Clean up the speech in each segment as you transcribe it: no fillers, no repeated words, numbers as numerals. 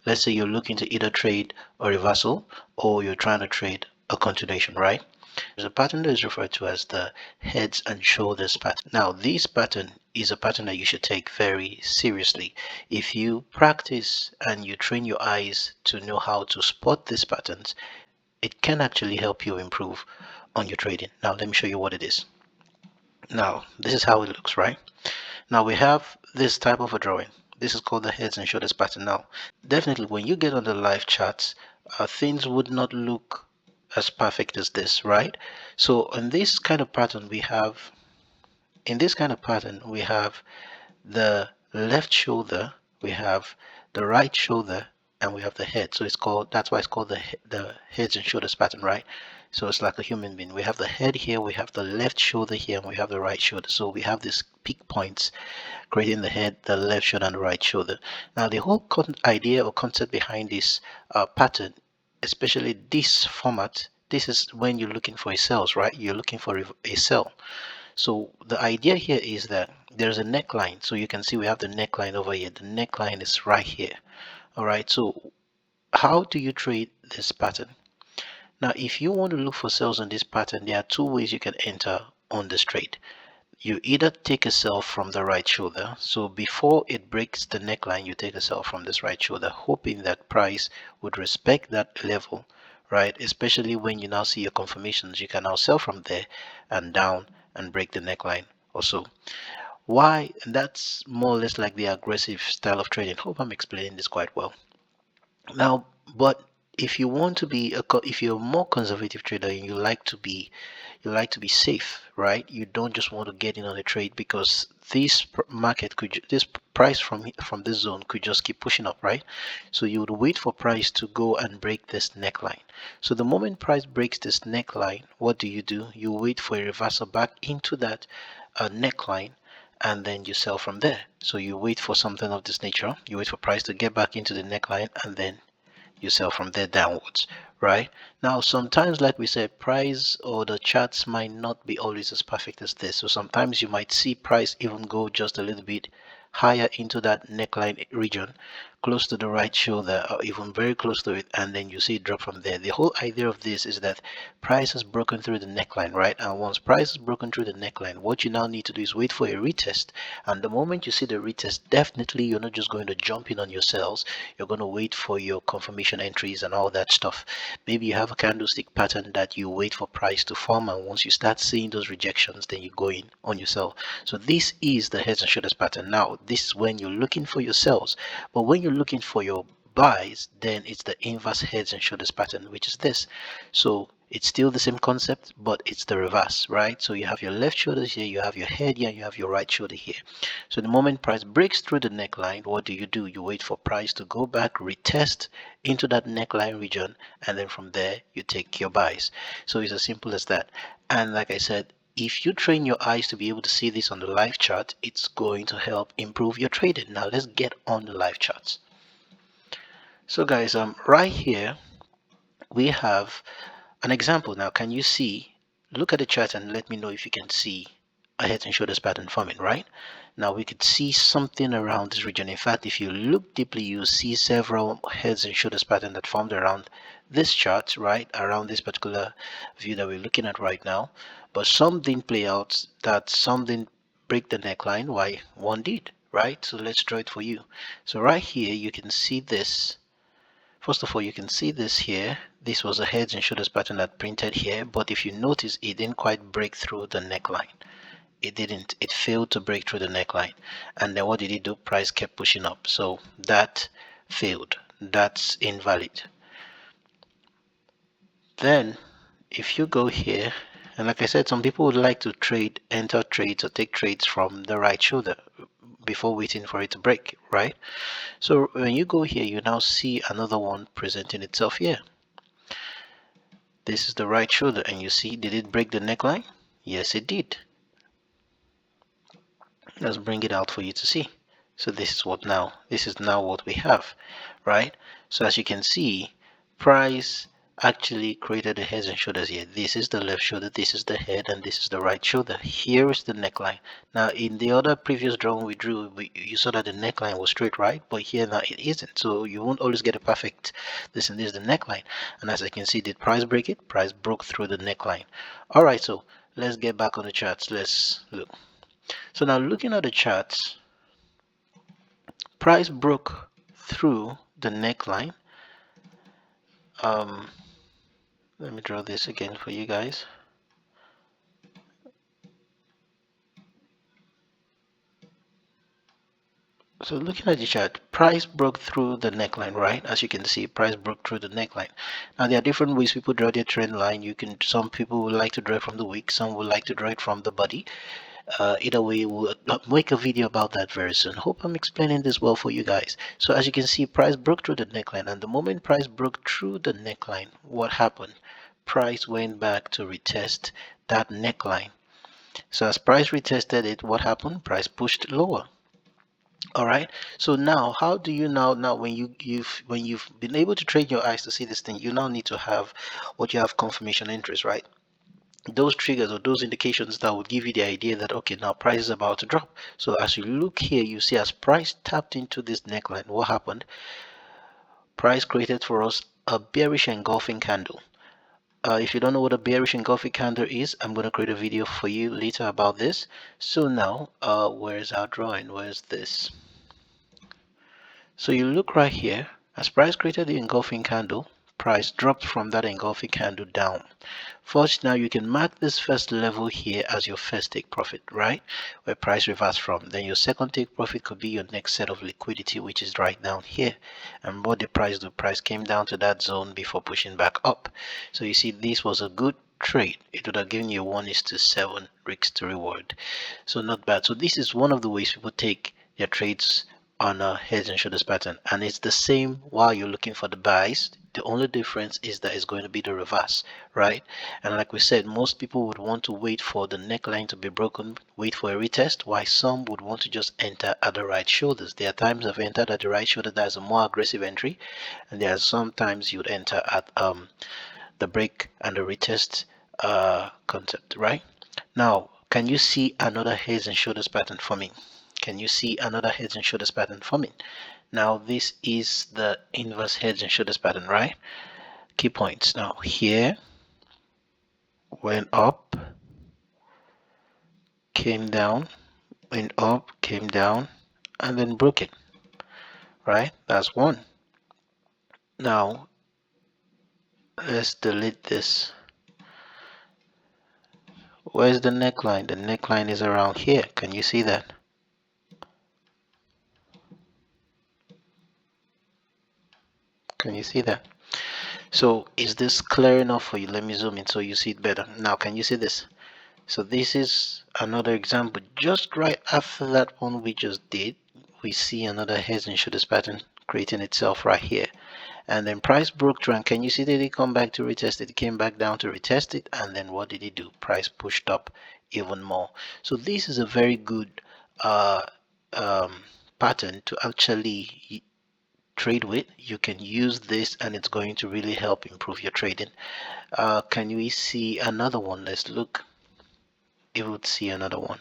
let's say you're looking to either trade a reversal or you're trying to trade a continuation, right? There's a pattern that is referred to as the heads and shoulders pattern. Now, this pattern is a pattern that you should take very seriously. If you practice and you train your eyes to know how to spot these patterns, it can actually help you improve on your trading. Now, let me show you what it is. Now, this is how it looks, right? Now, we have this type of a drawing. This is called the heads and shoulders pattern. Now, definitely when you get on the live charts, things would not look as perfect as this, right? So in this kind of pattern we have the left shoulder, we have the right shoulder, and we have the head. So that's why it's called the heads and shoulders pattern, right? So it's like a human being. We have the head here, we have the left shoulder here, and we have the right shoulder. So we have these peak points creating the head, the left shoulder, and the right shoulder. Now the whole idea or concept behind this pattern, especially this format, this is when you're looking for a sell, right? You're looking for a sell. So the idea here is that there's a neckline. So you can see we have the neckline over here. The neckline is right here. All right. So how do you trade this pattern? Now, if you want to look for sells on this pattern, there are two ways you can enter on this trade. You either take a sell from the right shoulder. So before it breaks the neckline, you take a sell from this right shoulder, hoping that price would respect that level, right? Especially when you now see your confirmations, you can now sell from there and down and break the neckline also. Why? That's more or less like the aggressive style of trading. Hope I'm explaining this quite well. Now, but if you want to be if you're a more conservative trader and you like to be safe, right? You don't just want to get in on a trade because this this price from this zone could just keep pushing up, right? So you would wait for price to go and break this neckline. So the moment price breaks this neckline, what do? You wait for a reversal back into that neckline, and then you sell from there. So you wait for something of this nature. You wait for price to get back into the neckline, and then you sell from there downwards, right? Now, sometimes, like we said, price or the charts might not be always as perfect as this. So sometimes you might see price even go just a little bit higher into that neckline region, close to the right shoulder, or even very close to it, and then you see it drop from there. The whole idea of this is that price has broken through the neckline, right? And once price has broken through the neckline, what you now need to do is wait for a retest. And the moment you see the retest, definitely you're not just going to jump in on your sells. You're going to wait for your confirmation entries and all that stuff. Maybe you have a candlestick pattern that you wait for price to form, and once you start seeing those rejections, then you go in on your sell. So this is the heads and shoulders pattern. Now, this is when you're looking for your sells, but when you're looking for your buys, then it's the inverse heads and shoulders pattern, which is this. So it's still the same concept, but it's the reverse, right? So you have your left shoulders here, you have your head here, and you have your right shoulder here. So the moment price breaks through the neckline, what do? You wait for price to go back, retest into that neckline region, and then from there you take your buys. So it's as simple as that. And like I said, if you train your eyes to be able to see this on the live chart, it's going to help improve your trading. Now let's get on the live charts. So guys, right here we have an example. Now can you see, look at the chart and let me know if you can see a head and shoulders pattern forming, right? Now we could see something around this region. In fact, if you look deeply, you'll see several heads and shoulders pattern that formed around this chart, right? Around this particular view that we're looking at right now. But some didn't play out, that some didn't break the neckline. Why? One did, right? So let's draw it for you. So right here, you can see this. First of all, you can see this here. This was a heads and shoulders pattern that printed here, but if you notice, it didn't quite break through the neckline. It didn't. It failed to break through the neckline. And then what did it do? Price kept pushing up. So that failed. That's invalid. Then if you go here, and like I said, some people would like to enter trades or take trades from the right shoulder before waiting for it to break, right? So when you go here, you now see another one presenting itself here. This is the right shoulder, and you see, did it break the neckline? Yes, it did. Let's bring it out for you to see. So this is now what we have, right? So as you can see, price actually created the heads and shoulders here. This is the left shoulder, this is the head, and this is the right shoulder. Here is the neckline. Now in the other previous drawing we drew, you saw that the neckline was straight, right? But here now it isn't, so you won't always get a perfect this, and this is the neckline. And as I can see, did price break it? Price broke through the neckline. All right, so let's get back on the charts. Let's look. So now looking at the charts, price broke through the neckline. Let me draw this again for you guys. So looking at the chart, price broke through the neckline, right? As you can see, price broke through the neckline. Now there are different ways people draw their trend line. Some people would like to draw it from the wick, some would like to draw it from the body. Either way, we'll make a video about that very soon. Hope I'm explaining this well for you guys. So as you can see, price broke through the neckline, and the moment price broke through the neckline, what happened? Price went back to retest that neckline. So as price retested it, what happened? Price pushed lower. All right, so now how do you now when you've been able to train your eyes to see this thing, you now need to have what you have confirmation interest, right? Those triggers or those indications that would give you the idea that okay, now price is about to drop. So as you look here, you see as price tapped into this neckline, what happened? Price created for us a bearish engulfing candle. If you don't know what a bearish engulfing candle is, I'm going to create a video for you later about this. So now where's our drawing? Where's this? So you look right here, as price created the engulfing candle, price dropped from that engulfing candle down. First, now you can mark this first level here as your first take profit, right? Where price reversed from. Then your second take profit could be your next set of liquidity, which is right down here. And what the price do? Price came down to that zone before pushing back up. So you see, this was a good trade. It would have given you 1:7 risk to reward. So not bad. So this is one of the ways people take their trades on a heads and shoulders pattern, and it's the same while you're looking for the buys. The only difference is that it's going to be the reverse, right? And like we said, most people would want to wait for the neckline to be broken, wait for a retest, while some would want to just enter at the right shoulders. There are times I've entered at the right shoulder, that's a more aggressive entry, and there are some times you'd enter at the break and the retest concept, right? Now can you see another heads and shoulders pattern for me? Can you see another heads and shoulders pattern forming? Now this is the inverse heads and shoulders pattern, right? Key points. Now here went up, came down, went up, came down, and then broke it, right? That's one. Now let's delete this. Where's the neckline? The neckline is around here. Can you see that? Can you see that? So is this clear enough for you? Let me zoom in so you see it better. Now can you see this? So this is another example. Just right after that one we just did, we see another heads and shoulders pattern creating itself right here. And then price broke through, and can you see that it come back to retest it? It came back down to retest it, and then what did it do? Price pushed up even more. So this is a very good pattern to actually trade with. You can use this and it's going to really help improve your trading. Can we see another one? Let's look. You would see another one.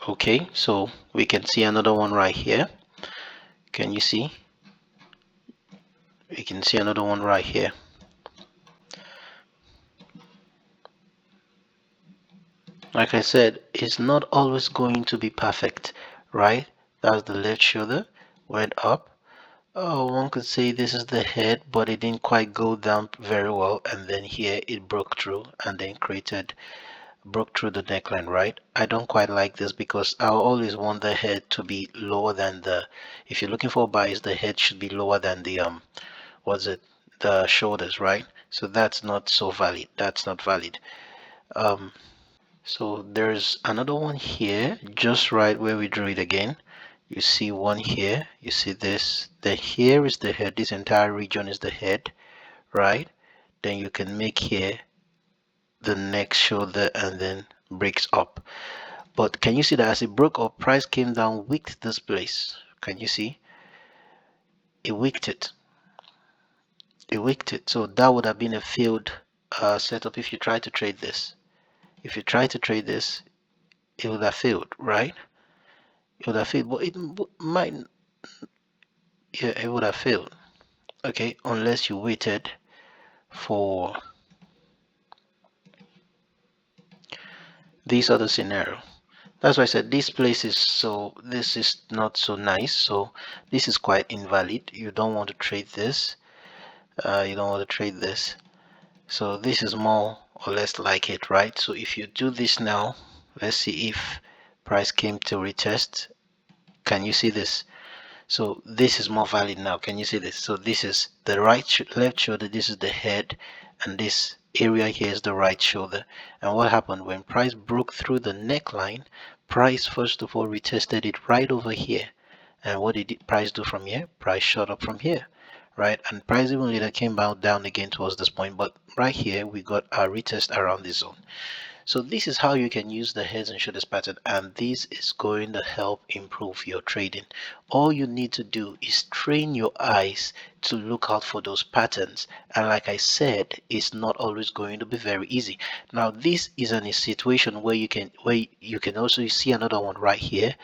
Okay, so we can see another one right here. Can you see? We can see another one right here. Like I said, it's not always going to be perfect, right? That's the left shoulder, went up. Oh, one could say this is the head, but it didn't quite go down very well, and then here it broke through and then broke through the neckline, right? I don't quite like this because I always want the head to be lower than if you're looking for buys, the head should be lower than the shoulders, right? So that's not so valid. That's not valid. So there's another one here, just right where we drew it again. You see one here, you see this, then here is the head, this entire region is the head, right? Then you can make here the next shoulder and then breaks up. But can you see that as it broke up, price came down, wicked this place? Can you see? It wicked it. It wicked it. So that would have been a failed setup if you try to trade this. If you try to trade this, it would have failed, right? It would have failed, but it might, yeah, it would have failed. Okay, unless you waited for this other scenario. That's why I said this place is so, this is not so nice. So this is quite invalid. You don't want to trade this. You don't want to trade this. So this is more or less like it, right? So if you do this now, let's see if price came to retest. Can you see this? So this is more valid now. Can you see this? So this is the left shoulder, this is the head, and this area here is the right shoulder. And what happened when price broke through the neckline? Price first of all retested it right over here. And what did price do from here? Price shot up from here, right? And price even later came down again towards this point, but right here we got our retest around this zone. So this is how you can use the heads and shoulders pattern, and this is going to help improve your trading. All you need to do is train your eyes to look out for those patterns, and like I said, it's not always going to be very easy. Now this is in a situation where you can also see another one right here.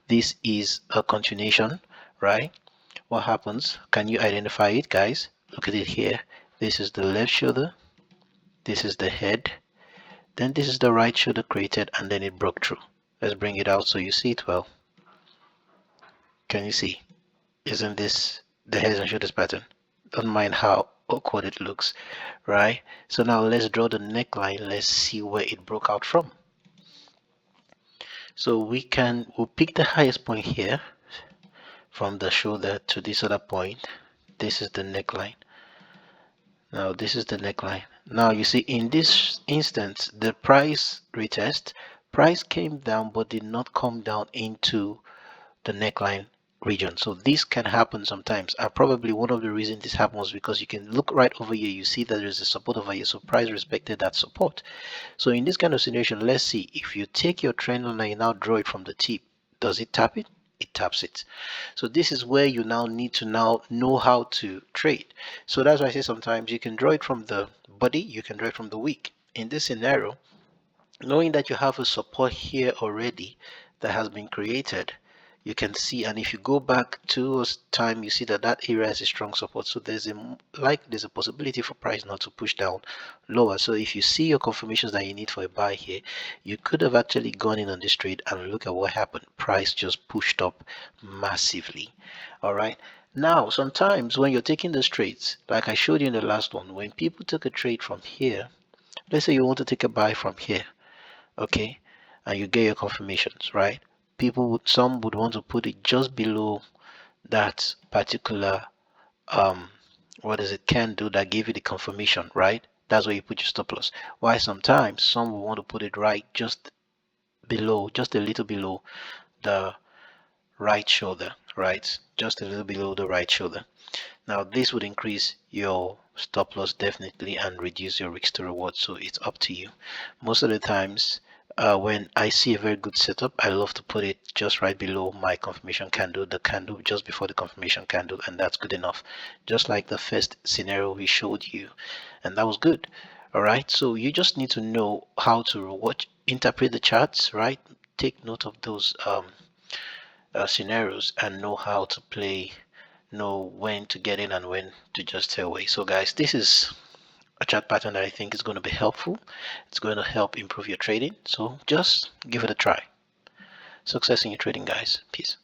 This is a continuation, right? What happens? Can you identify it, guys? Look at it here. This is the left shoulder, this is the head, then this is the right shoulder created, and then it broke through. Let's bring it out so you see it well. Can you see? Isn't this the heads and shoulders pattern? Don't mind how awkward it looks, right? So now let's draw the neckline. Let's see where it broke out from. So we'll pick the highest point here from the shoulder to this other point. This is the neckline. Now this is the neckline. Now you see in this instance, the price retest, price came down but did not come down into the neckline region. So this can happen sometimes, and probably one of the reasons this happens because you can look right over here, you see that there's a support over here, so price respected that support. So in this kind of situation, let's see if you take your trend line and you now draw it from the tip, does it tap it? It taps it. So this is where you now need to now know how to trade. So that's why I say sometimes you can draw it from the body, you can draw it from the wick. In this scenario, knowing that you have a support here already that has been created, you can see, and if you go back to time, you see that that area has a strong support. So there's a possibility for price not to push down lower. So if you see your confirmations that you need for a buy here, you could have actually gone in on this trade, and look at what happened. Price just pushed up massively. All right. Now, sometimes when you're taking the trades, like I showed you in the last one, when people took a trade from here, let's say you want to take a buy from here, okay, and you get your confirmations, right? Some would want to put it just below that particular what is it candle that gave you the confirmation, right? That's where you put your stop loss. Why sometimes some will want to put it right just below, just a little below the right shoulder, right? Just a little below the right shoulder. Now this would increase your stop loss definitely and reduce your risk to reward, so it's up to you. Most of the times when I see a very good setup, I love to put it just right below my confirmation candle, the candle just before the confirmation candle, and that's good enough. Just like the first scenario we showed you, and that was good. All right, so you just need to know how to interpret the charts, right? Take note of those scenarios and know how to play, know when to get in and when to just stay away. So guys, this is a chart pattern that I think is going to be helpful. It's going to help improve your trading, so just give it a try. Success in your trading, guys. Peace.